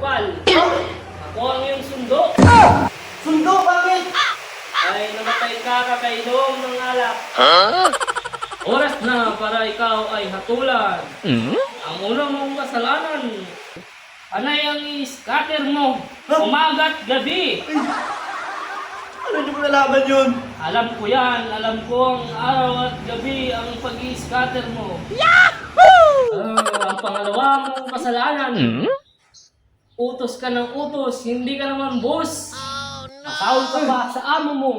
kupal. Ako ang iyong sundo. Sundo, bakit? Ay namatay ka kakainom ng alak. Oras na para ikaw ay hatulan. Ang unang mong kasalanan. Anay ang i-scatter mo. Umaga't gabi. Ano nyo mo nalaman yun? Alam ko yan. Alam ko ang araw at gabi ang pag-i-scatter mo. Ang pangalawa mong kasalanan. Utos ka ng utos. Hindi ka naman boss. Nakawal ka pa sa amo mo.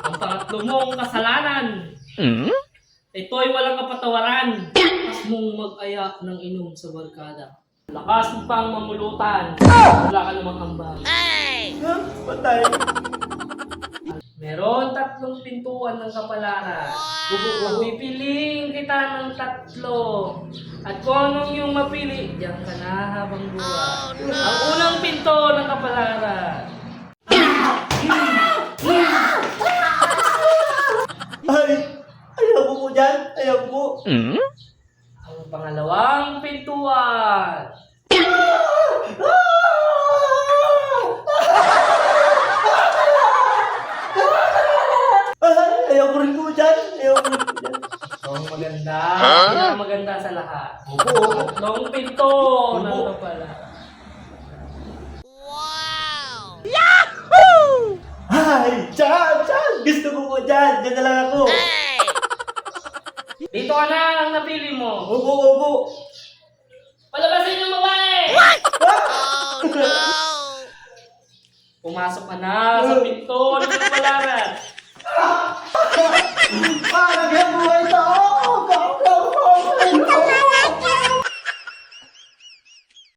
Ang pangatlo mong kasalanan. Ito'y walang kapatawaran. Lakas mong mag-aya ng inom sa barkada. Lakas mo pang mamulutan. Wala ka namang ambag. Ha? Patay. Meron 3 pintuan ng kapalaran. Pipiliin kita ng 3. At kung anong yung mapili, diyan ka na habang buhay. Ang unang pinto ng kapalaran. Ay! Ayaw ko po dyan. Ayaw ko. Ang pangalawang pintuan. Ay! Ayaw ko rin po dyan. Ayaw ko rin po dyan. Ang maganda. Maganda sa lahat. Opo. 3 pinto ng kapalaran. Ay! Dyan! Dyan! Gusto ko po dyan. Dyan na lang ako. Dito ka na ang napili mo. Opo, opo. Palabasin yung babae! Pumasok ka na sa pinto ng kapalaran.